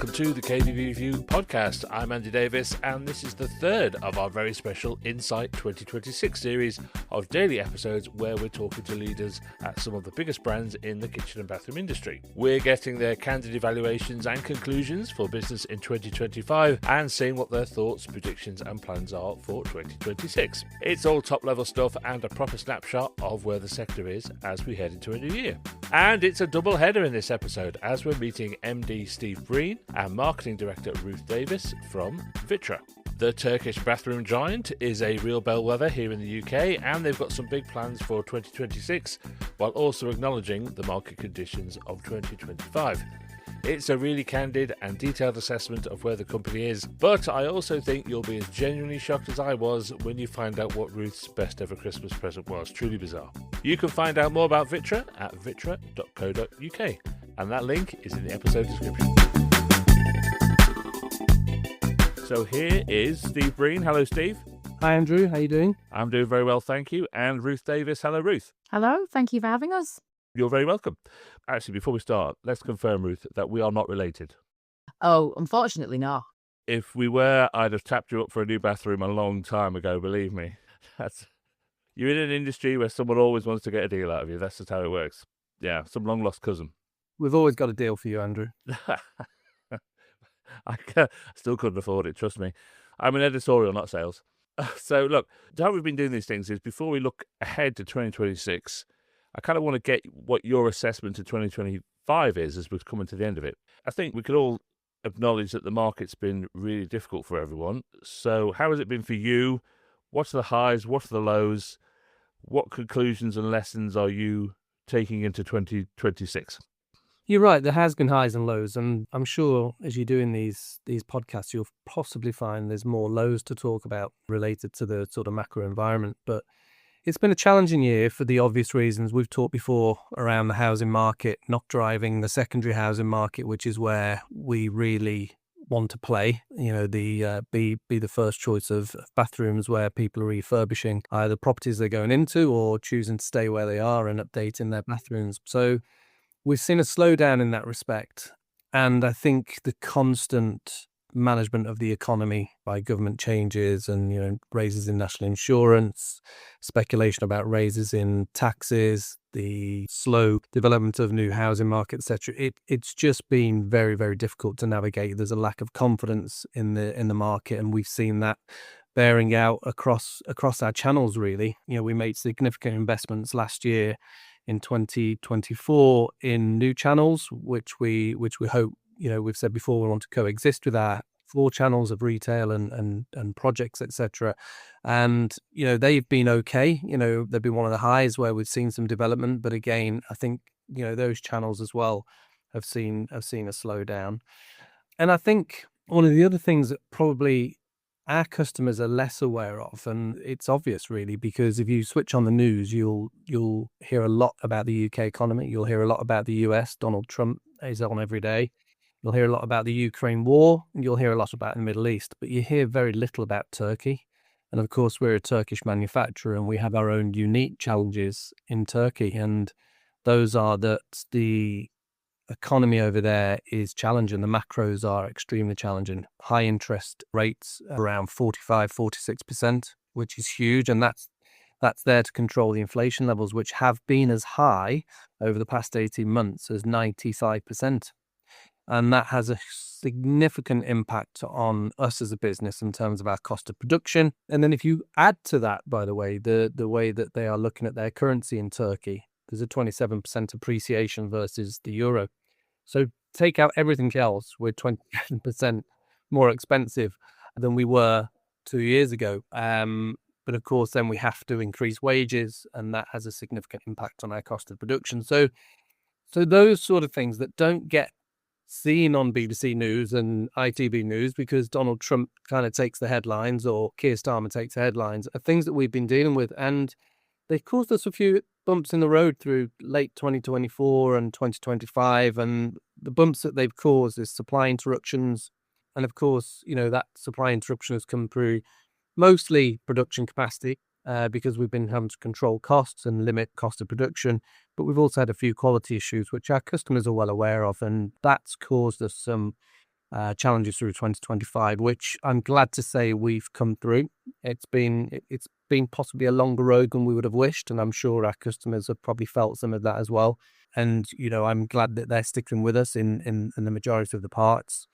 welcome to the kbbreview podcast. I'm Andy Davies, and this is the third of our very special Insight 2026 series of daily episodes where we're talking to leaders at some of the biggest brands in the kitchen and bathroom industry. We're getting their candid evaluations and conclusions for business in 2025 and seeing what their thoughts, predictions and plans are for 2026. It's all top-level stuff and a proper snapshot of where the sector is as we head into a new year. And it's a double header in this episode as we're meeting MD Steve Breen and Marketing Director Ruth Davies from VitrA. The Turkish bathroom giant is a real bellwether here in the UK, and they've got some big plans for 2026 while also acknowledging the market conditions of 2025. It's a really candid and detailed assessment of where the company is, but I also think you'll be as genuinely shocked as I was when you find out what Ruth's best ever Christmas present was. Truly bizarre. You can find out more about VitrA at vitra.co.uk, and that link is in the episode description. So here is Steve Breen. Hello, Steve. Hi, Andrew. How you doing? I'm doing very well, thank you. And Ruth Davies. Hello, Ruth. Hello. Thank you for having us. You're very welcome. Actually, before we start, let's confirm, Ruth, that we are not related. Oh, unfortunately not. If we were, I'd have tapped you up for a new bathroom a long time ago, believe me. You're in an industry where someone always wants to get a deal out of you. That's just how it works. Yeah, some long-lost cousin. We've always got a deal for you, Andrew. I still couldn't afford it, trust me. I'm an editorial, not sales. So look, how we've been doing these things is before we look ahead to 2026, I kind of want to get what your assessment of 2025 is as we're coming to the end of it. I think we could all acknowledge that the market's been really difficult for everyone. So how has it been for you? What's the highs? What are the lows? What conclusions and lessons are you taking into 2026? You're right. There has been highs and lows, and I'm sure as you're doing these podcasts, you'll possibly find there's more lows to talk about related to the sort of macro environment. But it's been a challenging year for the obvious reasons we've talked before around the housing market, not driving the secondary housing market, which is where we really want to play. You know, be the first choice of bathrooms where people are refurbishing either properties they're going into or choosing to stay where they are and updating their bathrooms. So we've seen a slowdown in that respect. And I think the constant management of the economy by government changes and, you know, raises in national insurance, speculation about raises in taxes, the slow development of new housing market, etc. It's just been very, very difficult to navigate. There's a lack of confidence in the market, and we've seen that bearing out across our channels, really. You know, we made significant investments last year in 2024 in new channels, which we hope, you know, we've said before, we want to coexist with our 4 channels of retail and projects, etc. And, you know, they've been okay. You know, they've been one of the highs where we've seen some development. But again, I think, you know, those channels as well have seen a slowdown. And I think one of the other things that probably our customers are less aware of, and it's obvious really, because if you switch on the news, you'll hear a lot about the UK economy. You'll hear a lot about the US. Donald Trump is on every day. You'll hear a lot about the Ukraine war, and you'll hear a lot about the Middle East, but you hear very little about Turkey. And of course, we're a Turkish manufacturer, and we have our own unique challenges in Turkey. And those are that the economy over there is challenging. The macros are extremely challenging. High interest rates around 45-46%, which is huge. And that's there to control the inflation levels, which have been as high over the past 18 months as 95%. And that has a significant impact on us as a business in terms of our cost of production. And then if you add to that, by the way, the way that they are looking at their currency in Turkey, there's a 27% appreciation versus the euro. So take out everything else, we're 27% more expensive than we were 2 years ago. But of course, then we have to increase wages, and that has a significant impact on our cost of production. So those sort of things that don't get seen on BBC News and ITV News because Donald Trump kind of takes the headlines or Keir Starmer takes the headlines are things that we've been dealing with, and they've caused us a few bumps in the road through late 2024 and 2025, and the bumps that they've caused is supply interruptions, and of course, you know, that supply interruption has come through mostly production capacity, because we've been having to control costs and limit cost of production. But we've also had a few quality issues, which our customers are well aware of, and that's caused us some challenges through 2025, which I'm glad to say we've come through. It's been possibly a longer road than we would have wished, and I'm sure our customers have probably felt some of that as well. And I'm glad that they're sticking with us in the majority of the parts.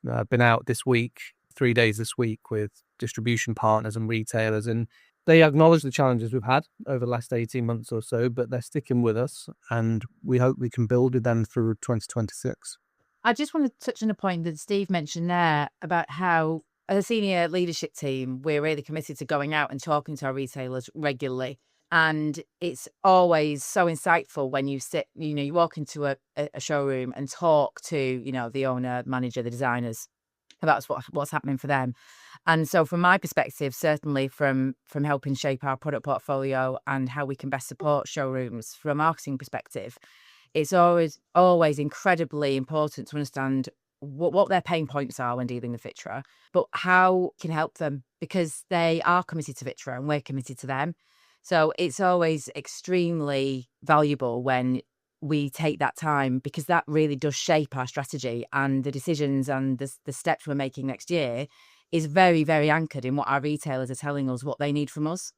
I've been out this week, 3 days this week, with distribution partners and retailers, and they acknowledge the challenges we've had over the last 18 months or so, but they're sticking with us, and we hope we can build with them through 2026. I just want to touch on a point that Steve mentioned there about how, as a senior leadership team, we're really committed to going out and talking to our retailers regularly. And it's always so insightful when you you walk into a showroom and talk to, the owner, manager, the designers about what's happening for them. And so from my perspective, certainly from helping shape our product portfolio and how we can best support showrooms from a marketing perspective, it's always incredibly important to understand what their pain points are when dealing with VitrA, but how we can help them, because they are committed to VitrA and we're committed to them. So it's always extremely valuable when we take that time, because that really does shape our strategy, and the decisions and the steps we're making next year is very, very anchored in what our retailers are telling us what they need from us.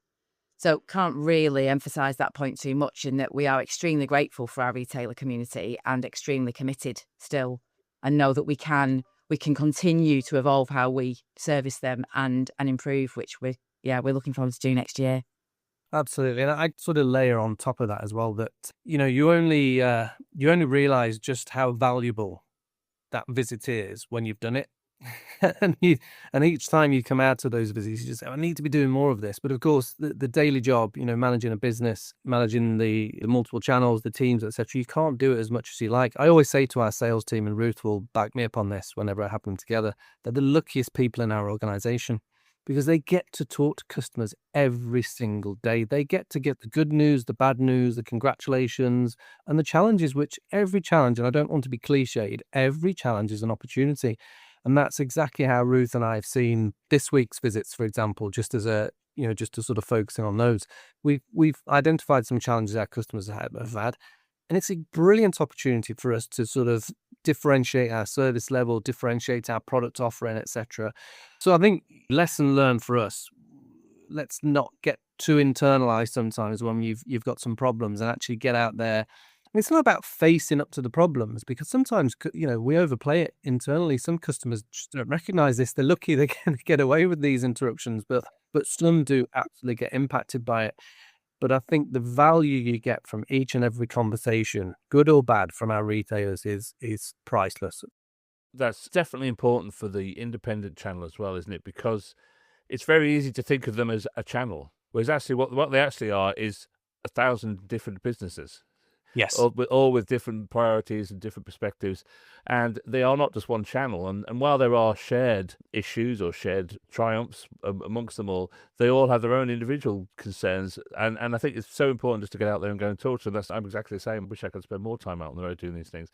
So can't really emphasize that point too much, in that we are extremely grateful for our retailer community and extremely committed still, and know that we can continue to evolve how we service them and improve, which we're looking forward to do next year. Absolutely. And I'd sort of layer on top of that as well that, you only realize just how valuable that visit is when you've done it. and each time you come out to those visits, you just say, I need to be doing more of this. But of course, the daily job, managing a business, managing the multiple channels, the teams, etc., you can't do it as much as you like. I always say to our sales team, and Ruth will back me up on this whenever I have them together, they're the luckiest people in our organization, because they get to talk to customers every single day. They get the good news, the bad news, the congratulations, and the challenges, which every challenge, and I don't want to be cliched, every challenge is an opportunity. And that's exactly how Ruth and I have seen this week's visits, for example, just as just to sort of focusing on those. We've identified some challenges our customers have had, and it's a brilliant opportunity for us to sort of differentiate our service level, differentiate our product offering, etc. So I think lesson learned for us, let's not get too internalized sometimes when you've got some problems, and actually get out there. It's not about facing up to the problems, because sometimes, we overplay it internally. Some customers just don't recognize this. They're lucky they can get away with these interruptions, but some do absolutely get impacted by it. But I think the value you get from each and every conversation, good or bad, from our retailers is priceless. That's definitely important for the independent channel as well, isn't it? Because it's very easy to think of them as a channel, whereas actually what they actually are is 1,000 different businesses. Yes. All with different priorities and different perspectives. And they are not just one channel. And while there are shared issues or shared triumphs amongst them all, they all have their own individual concerns. And I think it's so important just to get out there and go and talk to them. I'm exactly the same. I wish I could spend more time out on the road doing these things.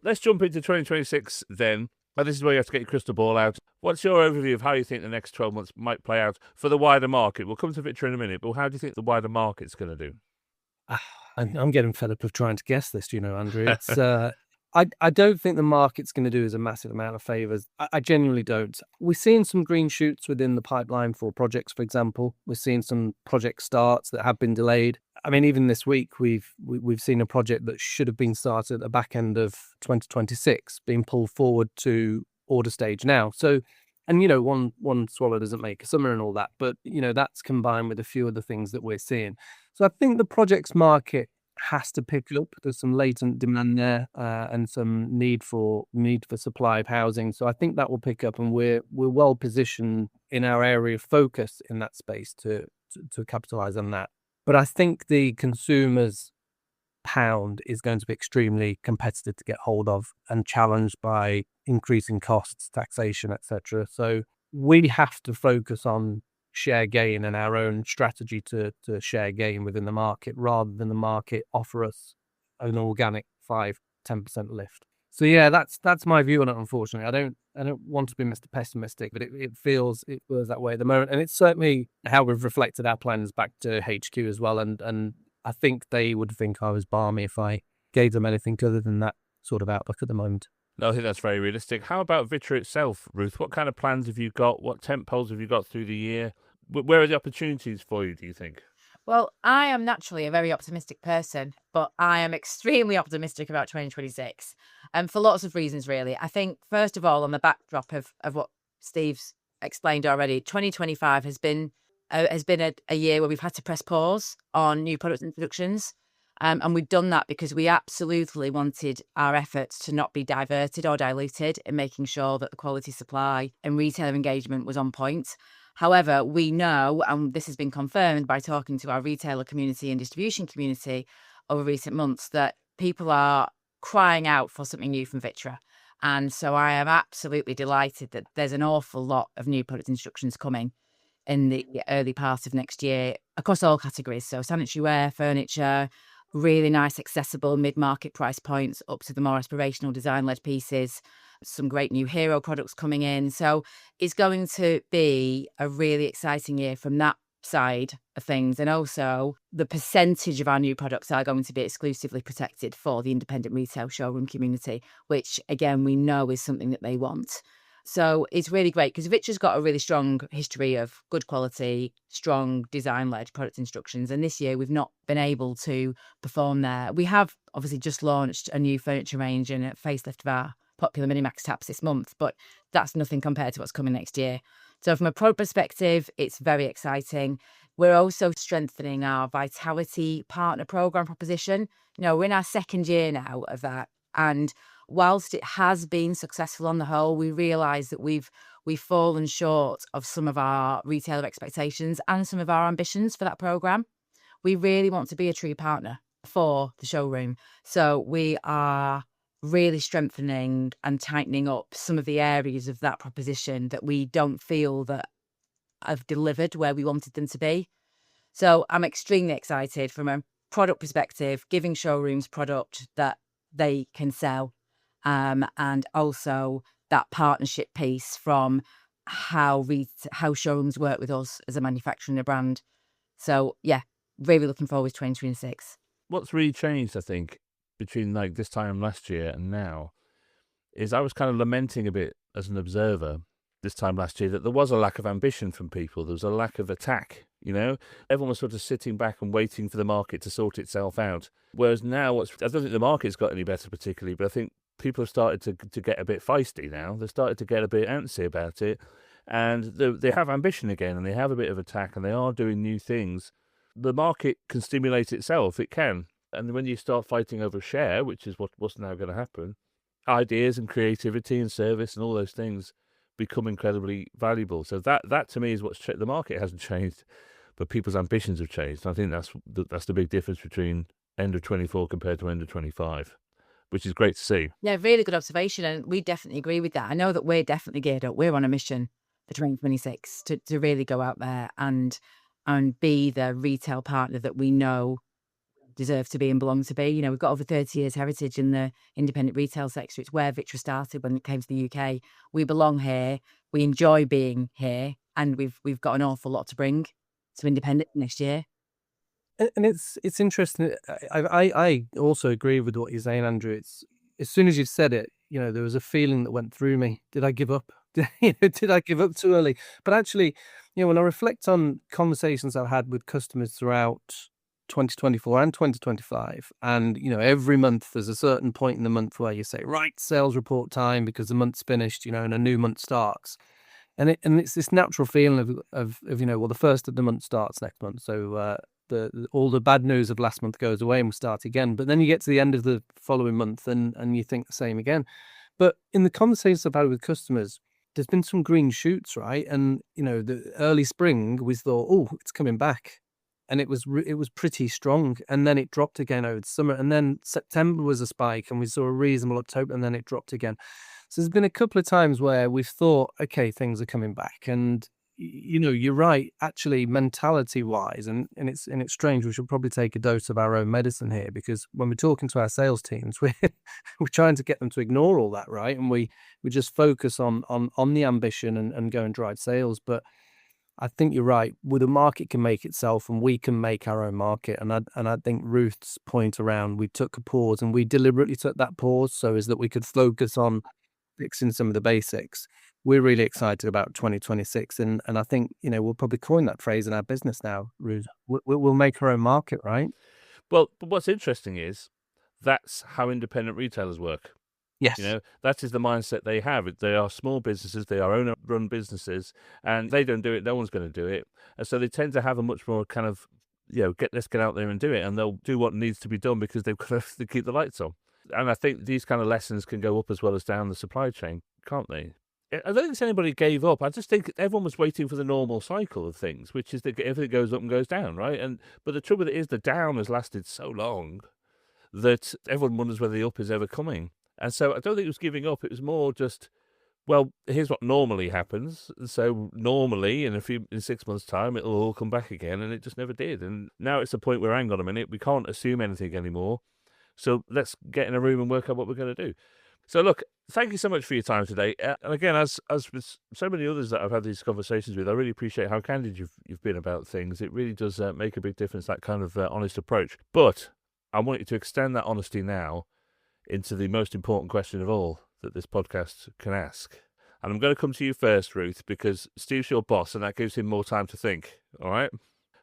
Let's jump into 2026 then. This is where you have to get your crystal ball out. What's your overview of how you think the next 12 months might play out for the wider market? We'll come to VitrA in a minute, but how do you think the wider market's going to do? I'm getting fed up of trying to guess this, Andrew. It's I don't think the market's going to do us a massive amount of favors. I genuinely don't. We're seeing some green shoots within the pipeline for projects, for example. We're seeing some project starts that have been delayed. I mean, even this week, we've seen a project that should have been started at the back end of 2026 being pulled forward to order stage now. So, and one swallow doesn't make a summer and all that, but that's combined with a few other things that we're seeing. So I think the projects market has to pick up. There's some latent demand there, and some need for supply of housing. So I think that will pick up, and we're well positioned in our area of focus in that space to capitalize on that. But I think the consumer's pound is going to be extremely competitive to get hold of, and challenged by increasing costs, taxation, etc. So we have to focus on share gain and our own strategy to share gain within the market, rather than the market offer us an organic 5-10% lift. So yeah, that's my view on it. Unfortunately, I don't want to be Mr. Pessimistic, but it feels that way at the moment, and it's certainly how we've reflected our plans back to HQ as well. And I think they would think I was balmy if I gave them anything other than that sort of outlook at the moment. No, I think that's very realistic. How about VitrA itself, Ruth? What kind of plans have you got? What tent poles have you got through the year? Where are the opportunities for you, do you think? Well, I am naturally a very optimistic person, but I am extremely optimistic about 2026, and for lots of reasons, really. I think, first of all, on the backdrop of what Steve's explained already, 2025 has been a year where we've had to press pause on new product introductions. And we've done that because we absolutely wanted our efforts to not be diverted or diluted in making sure that the quality supply and retailer engagement was on point. However, we know, and this has been confirmed by talking to our retailer community and distribution community over recent months, that people are crying out for something new from VitrA. And so I am absolutely delighted that there's an awful lot of new product instructions coming in the early part of next year across all categories. So sanitary ware, furniture, really nice, accessible mid-market price points up to the more aspirational design-led pieces. Some great new hero products coming in. So it's going to be a really exciting year from that side of things. And also the percentage of our new products are going to be exclusively protected for the independent retail showroom community, which again, we know is something that they want. So it's really great because VitrA's got a really strong history of good quality, strong design-led product instructions. And this year we've not been able to perform there. We have obviously just launched a new furniture range and a facelift of our popular Minimax taps this month, but that's nothing compared to what's coming next year. So from a product perspective, it's very exciting. We're also strengthening our Vitality Partner Program proposition. We're in our second year now of that. And whilst it has been successful on the whole, we realise that we've fallen short of some of our retailer expectations and some of our ambitions for that programme. We really want to be a true partner for the showroom. So we are really strengthening and tightening up some of the areas of that proposition that we don't feel that have delivered where we wanted them to be. So I'm extremely excited from a product perspective, giving showrooms product that they can sell, and also that partnership piece from how showrooms work with us as a manufacturer and a brand. So yeah, really looking forward to 2026. What's really changed, I think, between like this time last year and now is I was kind of lamenting a bit as an observer this time last year that there was a lack of ambition from people. There was a lack of attack, Everyone was sort of sitting back and waiting for the market to sort itself out. Whereas now, I don't think the market's got any better particularly, but I think people have started to get a bit feisty now. They've started to get a bit antsy about it. And they have ambition again, and they have a bit of attack, and they are doing new things. The market can stimulate itself. It can. And when you start fighting over share, which is what's now going to happen, ideas and creativity and service and all those things become incredibly valuable. So that to me is what's the market hasn't changed, but people's ambitions have changed. And I think that's the big difference between end of 24 compared to end of 25, which is great to see. Yeah, really good observation. And we definitely agree with that. I know that we're definitely geared up. We're on a mission for 2026 to really go out there and be the retail partner that we know deserve to be and belong to be. We've got over 30 years heritage in the independent retail sector. It's where VitrA started when it came to the UK. We belong here. We enjoy being here, and we've got an awful lot to bring to independent next year. And it's interesting. I also agree with what you're saying, Andrew. It's as soon as you said it, there was a feeling that went through me. Did I give up? Did I give up too early? But actually, when I reflect on conversations I've had with customers throughout 2024 and 2025, and every month there's a certain point in the month where you say, right, sales report time because the month's finished, and a new month starts, and it's this natural feeling of well, the first of the month starts next month, so all the bad news of last month goes away and we start again. But then you get to the end of the following month and you think the same again. But in the conversations I've had with customers, there's been some green shoots, right? And the early spring, we thought, oh, it's coming back. And it was pretty strong, and then it dropped again over the summer, and then September was a spike, and we saw a reasonable October, and then it dropped again. So there's been a couple of times where we've thought, okay, things are coming back, and you're right. Actually, mentality-wise, and it's strange. We should probably take a dose of our own medicine here, because when we're talking to our sales teams, we're trying to get them to ignore all that, right? And we just focus on the ambition and go and drive sales, but I think you're right. Well, the market can make itself, and we can make our own market. And I think Ruth's point around we took a pause, and we deliberately took that pause so as that we could focus on fixing some of the basics. We're really excited about 2026, and I think we'll probably coin that phrase in our business now, Ruth. We'll make our own market, right? Well, but what's interesting is that's how independent retailers work. Yes. That is the mindset they have. They are small businesses, they are owner-run businesses, and they don't do it, no one's going to do it. And so they tend to have a much more kind of, let's get out there and do it, and they'll do what needs to be done because they've got to keep the lights on. And I think these kind of lessons can go up as well as down the supply chain, can't they? I don't think anybody gave up. I just think everyone was waiting for the normal cycle of things, which is that everything goes up and goes down, right? But the trouble is the down has lasted so long that everyone wonders whether the up is ever coming. And so I don't think it was giving up. It was more just, well, here's what normally happens. So normally in 6 months' time, it'll all come back again. And it just never did. And now it's a point where, hang on a minute, we can't assume anything anymore. So let's get in a room and work out what we're going to do. So look, thank you so much for your time today. And again, as with so many others that I've had these conversations with, I really appreciate how candid you've been about things. It really does make a big difference, that kind of honest approach. But I want you to extend that honesty now into the most important question of all that this podcast can ask. And I'm going to come to you first, Ruth, because Steve's your boss and that gives him more time to think. All right?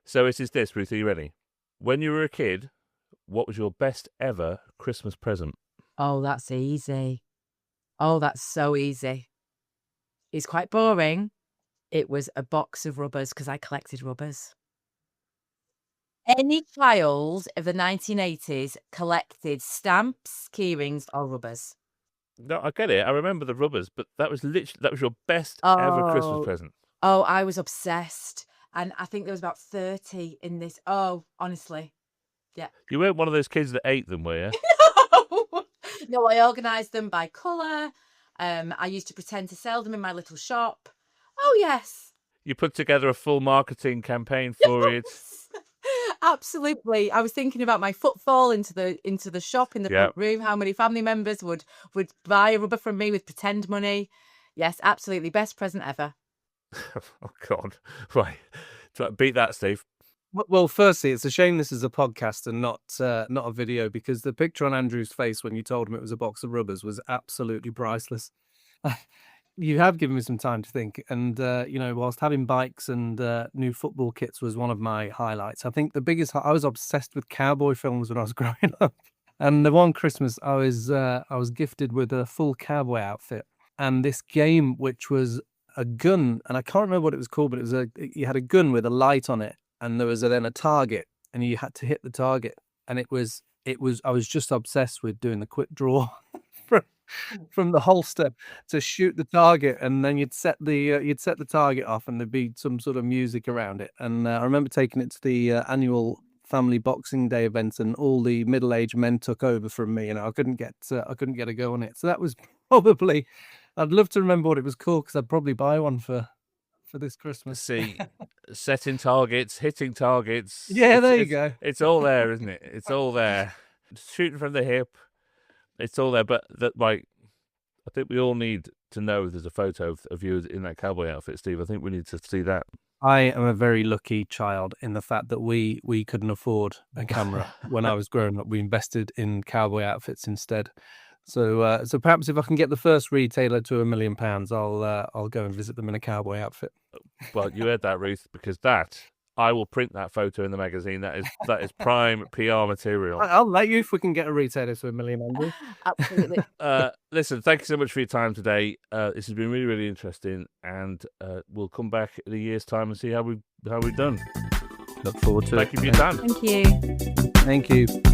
So it is this, Ruth, are you ready? When you were a kid, what was your best ever Christmas present? Oh, that's easy. Oh, that's so easy. It's quite boring. It was a box of rubbers because I collected rubbers. Any child of the 1980s collected stamps, keyrings, or rubbers. No, I get it. I remember the rubbers, but that was your best ever Christmas present. Oh, I was obsessed. And I think there was about 30 in this. Oh, honestly. Yeah. You weren't one of those kids that ate them, were you? No, I organised them by colour. I used to pretend to sell them in my little shop. Oh, yes. You put together a full marketing campaign for it. Absolutely. I was thinking about my footfall into the shop in the front room, how many family members would buy a rubber from me with pretend money. Yes, absolutely. Best present ever. Oh, God. Right. Beat that, Steve. Well, firstly, it's a shame this is a podcast and not a video, because the picture on Andrew's face when you told him it was a box of rubbers was absolutely priceless. You have given me some time to think, and whilst having bikes and new football kits was one of my highlights, I think I was obsessed with cowboy films when I was growing up, and the one Christmas I was gifted with a full cowboy outfit and this game which was a gun, and I can't remember what it was called, but you had a gun with a light on it, and there was then a target, and you had to hit the target, and I was just obsessed with doing the quick draw from the holster to shoot the target, and then you'd set the target off, and there'd be some sort of music around it. And I remember taking it to the annual family Boxing Day event, and all the middle-aged men took over from me, and I couldn't get a go on it. So that was probably, I'd love to remember what it was called, because I'd probably buy one for this Christmas. See, setting targets, hitting targets. Yeah, there you go. It's all there, isn't it? It's all there. Shooting from the hip. It's all there. But I think we all need to know there's a photo of you in that cowboy outfit, Steve. I think we need to see that. I am a very lucky child in the fact that we couldn't afford a camera when I was growing up. We invested in cowboy outfits instead. So perhaps if I can get the first retailer to £1 million, I'll go and visit them in a cowboy outfit. Well, you heard that, Ruth, because I will print that photo in the magazine. That is prime PR material. I'll let you if we can get a retailer to £1 million. Andrew. Absolutely. Listen, thank you so much for your time today. This has been really, really interesting, and we'll come back in a year's time and see how we've done. Look forward to it. Thank you for your time. Thank you. Thank you.